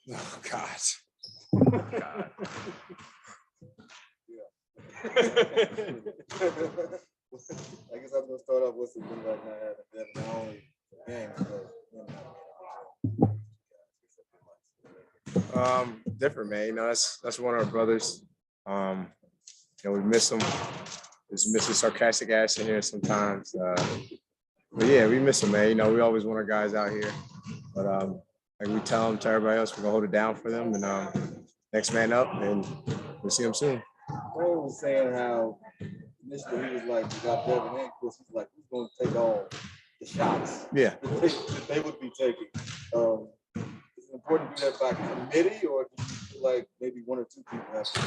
Oh God. God. I guess I'm gonna start off with something like not having them not only games, but Different, man. You know, that's one of our brothers. We miss him. Just miss his sarcastic ass in here sometimes. But yeah, we miss him, man. You know, we always want our guys out here. But like we tell them to everybody else, we're gonna hold it down for them, and next man up, and we'll see him soon. Cole was saying how initially he was like, you got Devin and Chris. He's like, who's going to take all the shots? Yeah. That they would be taking. Is it important to do that by committee, or do you feel like maybe one or two people have to do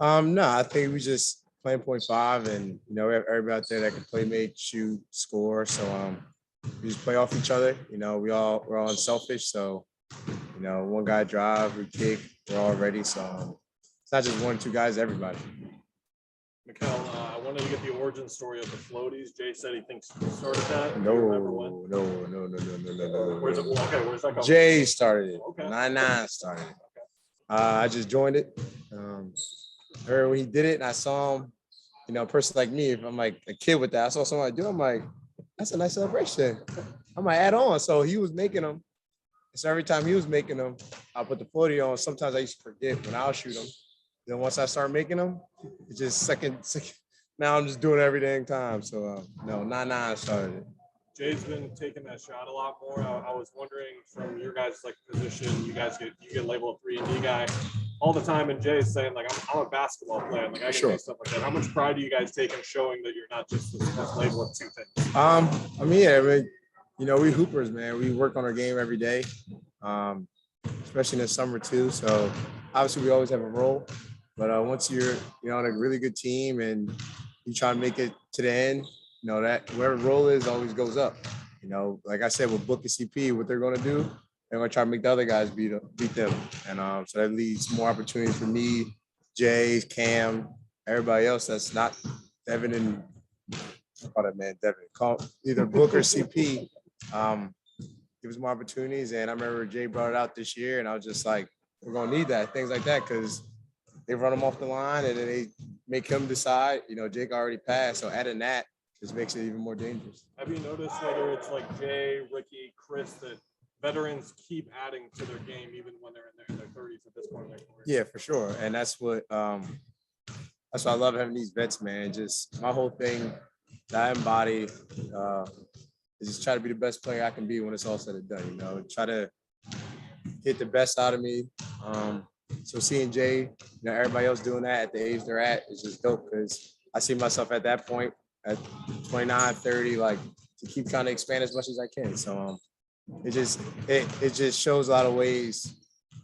that? No, I think we just playing 0.5, and we have everybody out there that can play, make, shoot, score. So we just play off each other. We're all unselfish. So one guy drive, we kick, we're all ready. So it's not just one or two guys, everybody. Mikal, I wanted to get the origin story of the floaties. Jay said he thinks you started that. No. Where's it? Okay, where's that going? Jay started it. Okay. 9-9 started it. I just joined it. Heard when he did it, and I saw him. A person like me, if I'm like a kid with that, I saw somebody do it, I'm like, that's a nice celebration. I might add on. So he was making them. So every time he was making them, I'll put the floaty on. Sometimes I used to forget when I'll shoot them. Then once I start making them, it's just second. Now I'm just doing it every dang time. So 9-9 started it. Jay's been taking that shot a lot more. I was wondering from your guys' position, you get labeled a 3-and-D guy all the time, and Jay's saying like I'm a basketball player, like I can do stuff like that. How much pride do you guys take in showing that you're not just this label of two things? We hoopers, man. We work on our game every day, especially in the summer too. So obviously we always have a role, but once you're on a really good team and you try to make it to the end, that whatever role is always goes up. Like I said, with Book and CP, what they're going to do, they're going to try to make the other guys beat them. And so that leaves more opportunities for me, Jay, Cam, everybody else that's not Devin and Devin, either Book or CP. Give us more opportunities. And I remember Jay brought it out this year, and I was just like, we're going to need that, things like that, because they run him off the line and then they make him decide. Jake already passed, so adding that just makes it even more dangerous. Have you noticed whether it's like Jay, Ricky, Chris, that veterans keep adding to their game even when they're in their 30s at this point in their career? Yeah, for sure. And that's what I love having these vets, man. Just my whole thing that I embody is just try to be the best player I can be when it's all said and done. Try to get the best out of me. So seeing Jay, everybody else doing that at the age they're at is just dope, because I see myself at that point at 29, 30, like to keep trying to expand as much as I can. So it just shows a lot of ways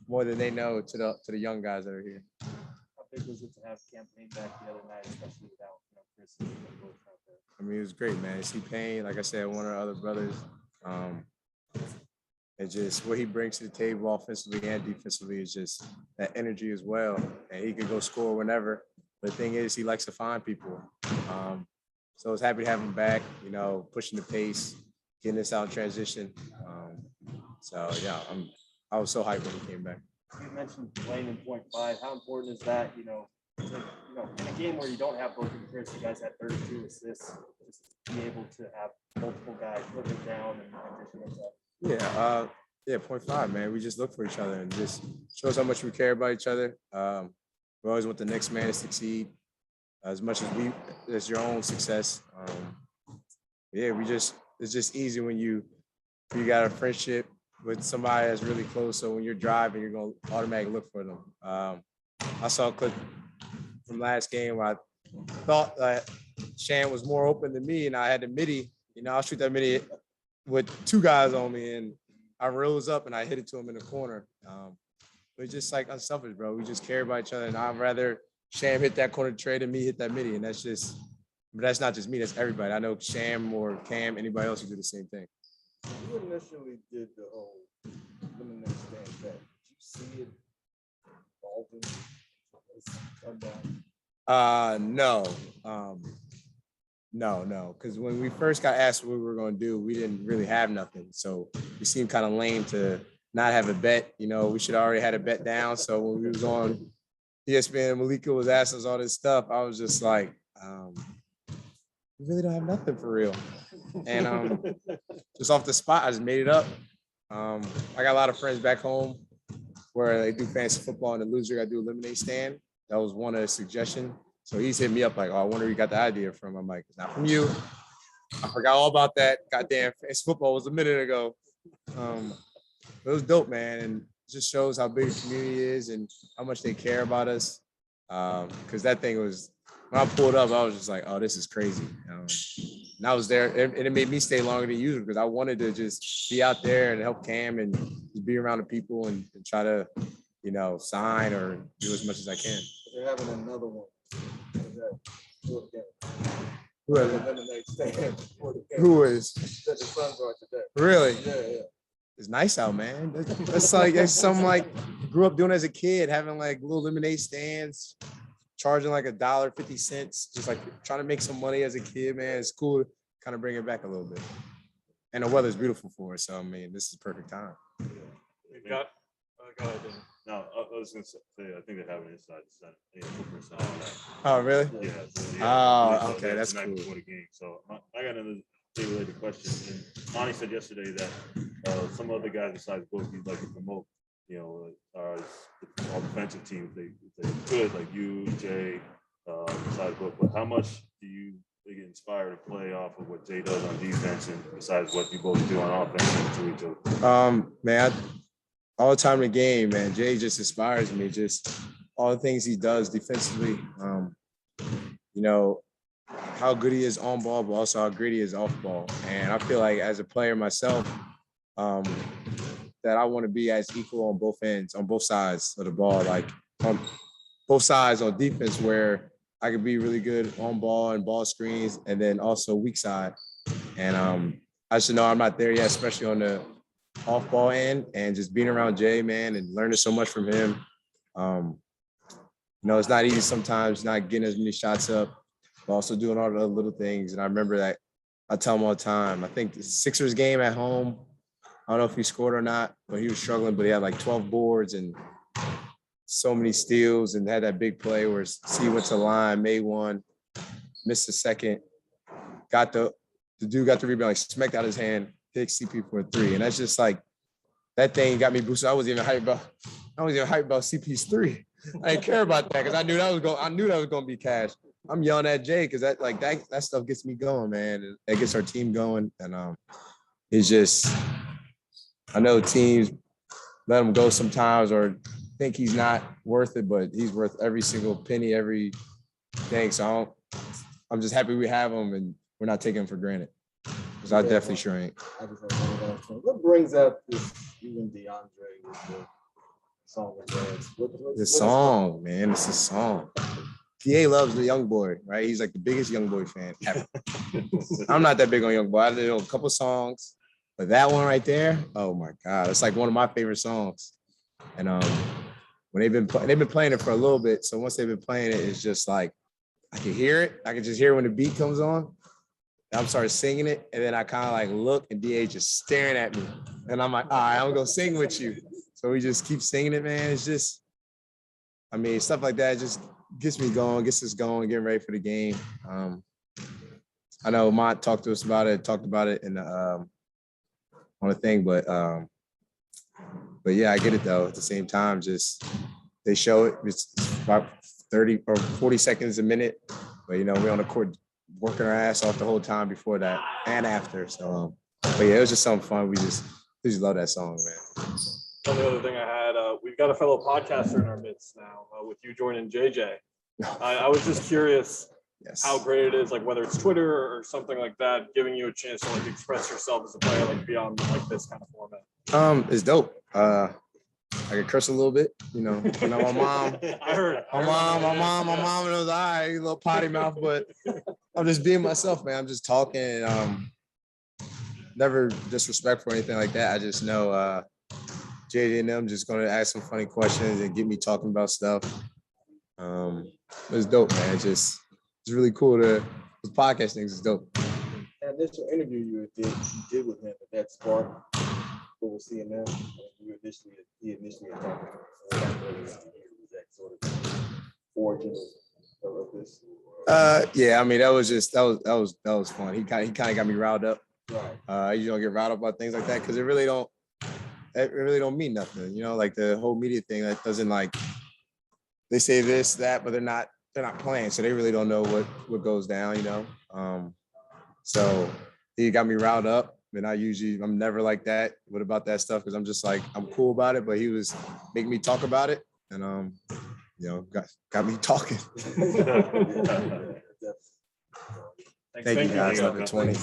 more than they know to the young guys that are here. How big was it to have campaign back the other night, especially without Chris and both out there? It was great, man. See Payne, like I said, one of our other brothers. It's just what he brings to the table offensively and defensively is just that energy as well. And he can go score whenever. But the thing is, he likes to find people. So I was happy to have him back, pushing the pace, getting us out in transition. I was so hyped when he came back. You mentioned playing in 0.5. How important is that, in a game where you don't have Book and Chris, you guys had 32 assists, just be able to have multiple guys put it down and transition those up? Yeah, 0.5, man. We just look for each other and just shows how much we care about each other. We always want the next man to succeed as much as your own success. It's just easy when you got a friendship with somebody that's really close. So when you're driving, you're going to automatically look for them. I saw a clip from last game where I thought that Shan was more open than me, and I had the midi. I'll shoot that midi with two guys on me, and I rose up and I hit it to him in the corner. But it's just like unselfish, bro. We just care about each other, and I'd rather Sham hit that corner trade than me hit that midi, and that's not just me. That's everybody. I know Sham or Cam, anybody else who do the same thing. You initially did the whole women next stand back. Did you see it evolving? No. Because when we first got asked what we were going to do, we didn't really have nothing. So we seemed kind of lame to not have a bet. You know, we should have already had a bet down. So when we was on ESPN, Malika was asking us all this stuff. I was just like, we really don't have nothing for real. And just off the spot, I just made it up. I got a lot of friends back home where they do fantasy football, and the loser got to do a lemonade stand. That was one of the suggestions. So he's hit me up like, oh, I wonder where you got the idea from. I'm like, it's not from you. I forgot all about that. Goddamn, fantasy football was a minute ago. It was dope, man. And it just shows how big the community is and how much they care about us. Because that thing was, when I pulled up, I was just like, oh, this is crazy. And I was there, and it made me stay longer than usual because I wanted to just be out there and help Cam and just be around the people and try to, you know, sign or do as much as I can. They're having another one. Who is? That the Suns are today. Really? Yeah. It's nice out, man. That's something like grew up doing as a kid, having like little lemonade stands, charging like $1.50, just like trying to make some money as a kid, man. It's cool to kind of bring it back a little bit. And the weather's beautiful for us, so I mean, this is perfect time. We've got. Go ahead, Dan. No, I was going to say, I think they have it inside the center. Oh, really? Yeah. Oh, okay, that's cool. Before the game. So I got another related question. And Monty said yesterday that some other guys besides Book he'd like to promote, you know, all defensive teams they could, like you, Jay, besides Book. But how much do you get inspired to play off of what Jay does on defense and besides what you both do on offense to each other? Man, all the time in the game, man, Jay just inspires me. Just all the things he does defensively. You know, how good he is on ball, but also how great he is off ball. And I feel like as a player myself, that I want to be as equal on both ends, on both sides of the ball, like on both sides on defense, where I could be really good on ball and ball screens, and then also weak side. And I should know I'm not there yet, especially on the off ball end, and just being around Jay, man, and learning so much from him. You know, it's not easy sometimes not getting as many shots up, but also doing all the other little things. And I remember that I tell him all the time. I think the Sixers game at home, I don't know if he scored or not, but he was struggling, but he had like 12 boards and so many steals and had that big play where C went to the line, made one, missed a second, got the dude got the rebound, like smacked out his hand, hit CP for a three. And that's just like, that thing got me boosted. I wasn't even hyped about CP's three. I didn't care about that because I knew that was going to be cash. I'm yelling at Jay because that stuff gets me going, man. It gets our team going. And it's just, I know teams let him go sometimes or think he's not worth it, but he's worth every single penny, every thing. So I'm just happy we have him and we're not taking him for granted. Because I definitely sure ain't. I just have one last one. What brings up this, even DeAndre with the song and dance? The song, man, it's a song. PA loves the young boy, right? He's like the biggest young boy fan ever. I'm not that big on young boy. I know a couple songs, but that one right there, oh my God, it's like one of my favorite songs. And when they've been playing it for a little bit, so once they've been playing it, it's just like I can hear it. I can just hear when the beat comes on. I'm started singing it, and then I kind of like look, and DA just staring at me, and I'm like, all right, I'm gonna sing with you. So we just keep singing it, man. It's just, I mean, stuff like that just gets me going, gets us going, getting ready for the game. I know Mont talked about it in the on the thing, but yeah, I get it though. At the same time, just they show it. It's about 30 or 40 seconds a minute, but you know, we're on the court working our ass off the whole time before that and after. So, but yeah, it was just something fun. We just love that song, man. The other thing I had, we've got a fellow podcaster in our midst now with you joining JJ. I was just curious how great it is, like whether it's Twitter or something like that, giving you a chance to like express yourself as a player, like beyond like this kind of format. It's dope. I could curse a little bit, you know, my mom. I heard it. My mom, and it was all right, a little potty mouth, but I'm just being myself, man. I'm just talking, never disrespectful or anything like that. I just know JJ and them just going to ask some funny questions and get me talking about stuff. It was dope, man. It's really cool to this podcast things is dope. That initial interview you did with him at that spark. what we're seeing now? He initially attacked him. Was that sort of origin of this? Yeah, I mean, that was fun. He kind of got me riled up. Right. I usually don't get riled up about things like that because it really don't mean nothing. You know, like the whole media thing that doesn't like they say this, that, but they're not playing. So they really don't know what goes down, you know. So he got me riled up. And I'm never like that. What about that stuff? Because I'm just like, I'm cool about it, but he was making me talk about it. And you know, got me talking. Yeah, definitely. Thank you guys. you. 11:20.